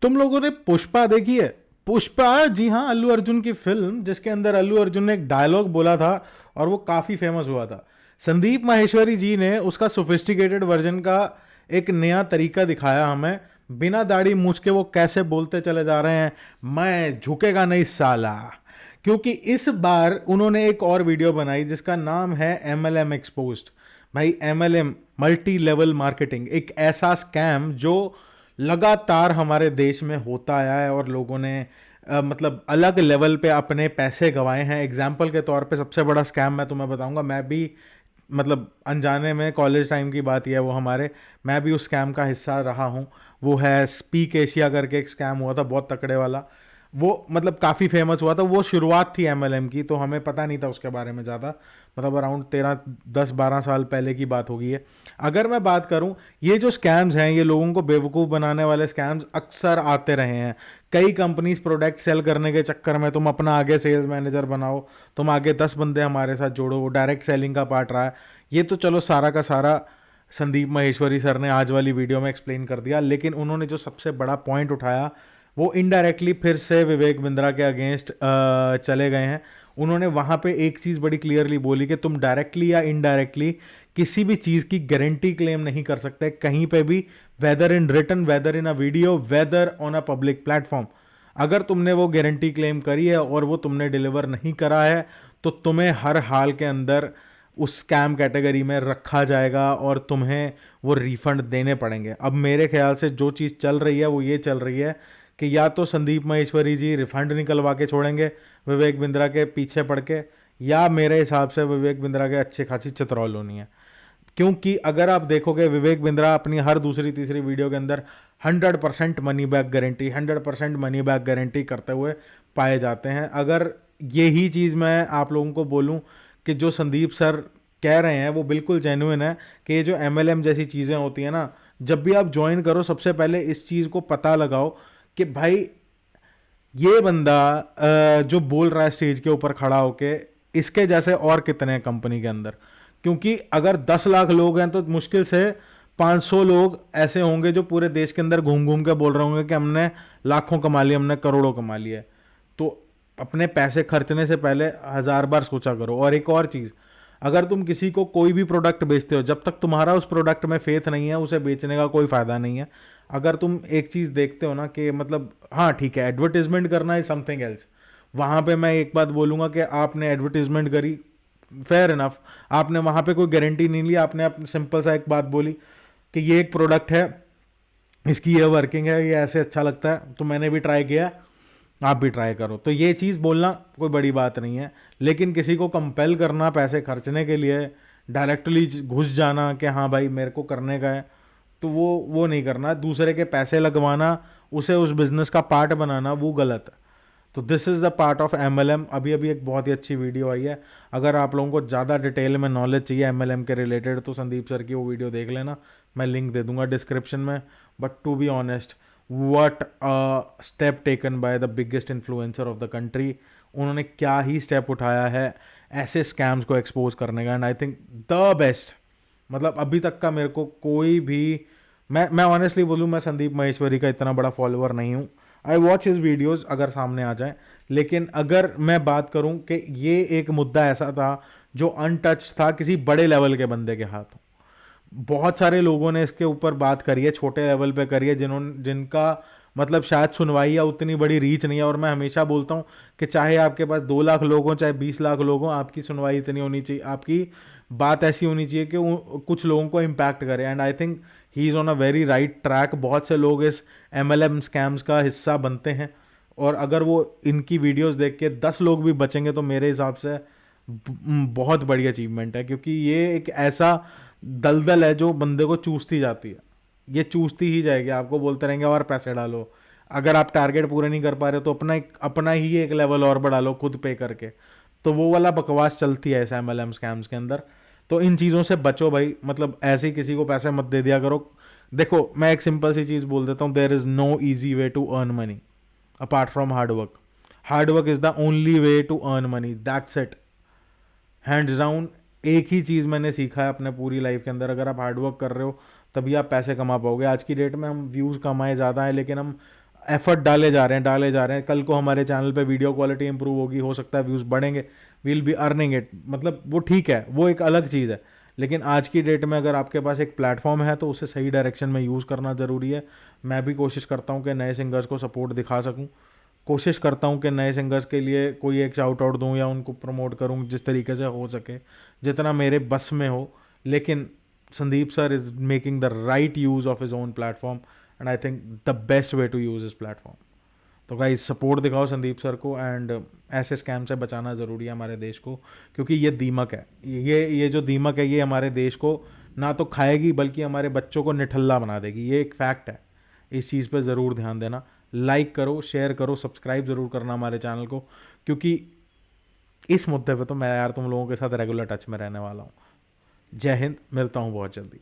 तुम लोगों ने पुष्पा देखी है? पुष्पा, जी हाँ, अल्लू अर्जुन की फिल्म, जिसके अंदर अल्लू अर्जुन ने एक डायलॉग बोला था और वो काफी फेमस हुआ था। संदीप माहेश्वरी जी ने उसका सोफिस्टिकेटेड वर्जन का एक नया तरीका दिखाया हमें। बिना दाढ़ी मूछ के वो कैसे बोलते चले जा रहे हैं, मैं झुकेगा नहीं साला। क्योंकि इस बार उन्होंने एक और वीडियो बनाई जिसका नाम है MLM एक्सपोज्ड। भाई, MLM मल्टी लेवल मार्केटिंग, एक ऐसा स्कैम जो लगातार हमारे देश में होता आया है और लोगों ने मतलब अलग लेवल पे अपने पैसे गंवाए हैं। एग्जाम्पल के तौर पे सबसे बड़ा स्कैम मैं तुम्हें बताऊंगा। मैं भी मतलब अनजाने में, कॉलेज टाइम की बात ही है वो हमारे, मैं भी उस स्कैम का हिस्सा रहा हूँ। वो है स्पीक एशिया करके एक स्कैम हुआ था, बहुत तकड़े वाला। वो मतलब काफ़ी फेमस हुआ था। वो शुरुआत थी MLM की, तो हमें पता नहीं था उसके बारे में ज़्यादा। मतलब अराउंड 13 10 12 साल पहले की बात होगी है। अगर मैं बात करूं, ये जो स्कैम्स हैं, ये लोगों को बेवकूफ़ बनाने वाले स्कैम्स अक्सर आते रहे हैं। कई कंपनीज प्रोडक्ट सेल करने के चक्कर में तुम अपना आगे सेल्स मैनेजर बनाओ, तुम आगे 10 बंदे हमारे साथ जोड़ो, वो डायरेक्ट सेलिंग का पार्ट रहा है। ये तो चलो सारा का सारा संदीप माहेश्वरी सर ने आज वाली वीडियो में एक्सप्लेन कर दिया। लेकिन उन्होंने जो सबसे बड़ा पॉइंट उठाया, वो इनडायरेक्टली फिर से विवेक बिंद्रा के अगेंस्ट चले गए हैं। उन्होंने वहां पे एक चीज़ बड़ी क्लियरली बोली कि तुम डायरेक्टली या इनडायरेक्टली किसी भी चीज़ की गारंटी क्लेम नहीं कर सकते कहीं पे भी, whether in written, whether in a video, whether on a public platform. अगर तुमने वो गारंटी क्लेम करी है और वो तुमने डिलीवर नहीं करा है, तो तुम्हें हर हाल के अंदर उस स्कैम कैटेगरी में रखा जाएगा और तुम्हें वो रिफंड देने पड़ेंगे। अब मेरे ख्याल से जो चीज़ चल रही है वो ये चल रही है कि या तो संदीप माहेश्वरी जी रिफंड निकलवा के छोड़ेंगे विवेक बिंद्रा के पीछे पड़ के, या मेरे हिसाब से विवेक बिंद्रा के अच्छी खासी चित्रौल होनी है। क्योंकि अगर आप देखोगे, विवेक बिंद्रा अपनी हर दूसरी तीसरी वीडियो के अंदर 100% money back guarantee, 100% money back guarantee करते हुए पाए जाते हैं। अगर यही चीज़ मैं आप लोगों को बोलूं कि जो संदीप सर कह रहे हैं वो बिल्कुल जेन्युइन है, कि ये जो MLM जैसी चीज़ें होती हैं ना, जब भी आप ज्वाइन करो सबसे पहले इस चीज़ को पता लगाओ कि भाई ये बंदा जो बोल रहा है स्टेज के ऊपर खड़ा होके, इसके जैसे और कितने हैं कंपनी के अंदर। क्योंकि अगर 10 लाख लोग हैं तो मुश्किल से 500 लोग ऐसे होंगे जो पूरे देश के अंदर घूम घूम के बोल रहे होंगे कि हमने लाखों कमा लिए, हमने करोड़ों कमा लिए। तो अपने पैसे खर्चने से पहले 1000 बार सोचा करो। और एक और चीज़, अगर तुम किसी को कोई भी प्रोडक्ट बेचते हो, जब तक तुम्हारा उस प्रोडक्ट में फेथ नहीं है, उसे बेचने का कोई फ़ायदा नहीं है। अगर तुम एक चीज़ देखते हो ना कि मतलब, हाँ ठीक है, एडवर्टीजमेंट करना इज समथिंग एल्स। वहाँ पे मैं एक बात बोलूँगा कि आपने एडवर्टीजमेंट करी, फेयर इनफ, आपने वहाँ पे कोई गारंटी नहीं ली, आपने सिंपल सा एक बात बोली कि ये एक प्रोडक्ट है, इसकी ये वर्किंग है, ये ऐसे अच्छा लगता है, तो मैंने भी ट्राई किया, आप भी ट्राई करो। तो ये चीज़ बोलना कोई बड़ी बात नहीं है। लेकिन किसी को कंपेल करना पैसे खर्चने के लिए, डायरेक्टली घुस जाना कि हाँ भाई मेरे को करने का है, तो वो नहीं करना। दूसरे के पैसे लगवाना, उसे उस बिजनेस का पार्ट बनाना, वो गलत है। तो this is the part of MLM। अभी अभी एक बहुत ही अच्छी वीडियो आई है। अगर आप लोगों को ज़्यादा डिटेल में नॉलेज चाहिए MLM के रिलेटेड, तो संदीप सर की वो वीडियो देख लेना, मैं लिंक दे दूंगा डिस्क्रिप्शन में। But to be honest, what step taken by the biggest influencer of the country, उन्होंने क्या ही स्टेप उठाया है ऐसे स्कैम्स को एक्सपोज करने का। And I think the best, मतलब अभी तक का मेरे को कोई भी, मैं ऑनेस्टली बोलूँ, मैं संदीप माहेश्वरी का इतना बड़ा फॉलोअर नहीं हूँ। आई वॉच हिज वीडियोज़ अगर सामने आ जाए। लेकिन अगर मैं बात करूँ कि ये एक मुद्दा ऐसा था जो अनटच था किसी बड़े लेवल के बंदे के हाथ। बहुत सारे लोगों ने इसके ऊपर बात करी है, छोटे लेवल पे करी है, जिनका मतलब शायद सुनवाई या उतनी बड़ी रीच नहीं है। और मैं हमेशा बोलता हूँ कि चाहे आपके पास 2 लाख लोग हों, चाहे 20 लाख लोग हों, आपकी सुनवाई इतनी होनी चाहिए, आपकी बात ऐसी होनी चाहिए कि कुछ लोगों को इम्पैक्ट करे। And I think he is on a very right track. बहुत से लोग इस MLM स्कैम्स का हिस्सा बनते हैं, और अगर वो इनकी वीडियोस देख के 10 लोग भी बचेंगे तो मेरे हिसाब से बहुत बड़ी अचीवमेंट है। क्योंकि ये एक ऐसा दलदल है जो बंदे को चूसती जाती है, ये चूसती ही जाएगी, आपको बोलते रहेंगे और पैसे डालो। अगर आप टारगेट पूरे नहीं कर पा रहे तो अपना ही एक लेवल और बढ़ा लो खुद पे करके। तो वो वाला बकवास चलती है ऐसे MLM स्कैम्स के अंदर। तो इन चीज़ों से बचो भाई, मतलब ऐसे ही किसी को पैसे मत दे दिया करो। देखो, मैं एक सिंपल सी चीज़ बोल देता हूँ, there is no easy way to earn money apart from hard work. Hard work is the only way to earn money, that's it, hands down. एक ही चीज़ मैंने सीखा है अपने पूरी लाइफ के अंदर, अगर आप हार्ड वर्क कर रहे हो तभी आप पैसे कमा पाओगे। आज की डेट में हम व्यूज़ कमाए ज़्यादा है, लेकिन हम एफर्ट डाले जा रहे हैं। कल को हमारे चैनल पे वीडियो क्वालिटी इंप्रूव होगी, हो सकता है व्यूज़ बढ़ेंगे, वील बी अर्निंग इट, मतलब वो ठीक है, वो एक अलग चीज़ है। लेकिन आज की डेट में अगर आपके पास एक प्लेटफॉर्म है तो उसे सही डायरेक्शन में यूज़ करना ज़रूरी है। मैं भी कोशिश करता हूँ कि नए सिंगर्स को सपोर्ट दिखा सकूँ, कोशिश करता हूँ कि नए सिंगर्स के लिए कोई एक शाउट आउट दूँ या उनको प्रमोट करूँ जिस तरीके से हो सके, जितना मेरे बस में हो। लेकिन Sandeep sir is making the right use of his own platform and I think the best way to use his platform. तो गाइस सपोर्ट दिखाओ संदीप सर को, एंड ऐसे स्कैम से बचाना ज़रूरी है हमारे देश को, क्योंकि ये दीमक है, ये जो दीमक है ये हमारे देश को ना तो खाएगी बल्कि हमारे बच्चों को निठल्ला बना देगी, ये एक फैक्ट है। इस चीज़ पे ज़रूर ध्यान देना, लाइक करो, शेयर करो, सब्सक्राइब ज़रूर करना हमारे चैनल को, क्योंकि इस मुद्दे पे तो मैं यार तुम लोगों के साथ रेगुलर टच में रहने वाला हूँ। जय हिंद, मिलता हूँ बहुत जल्दी।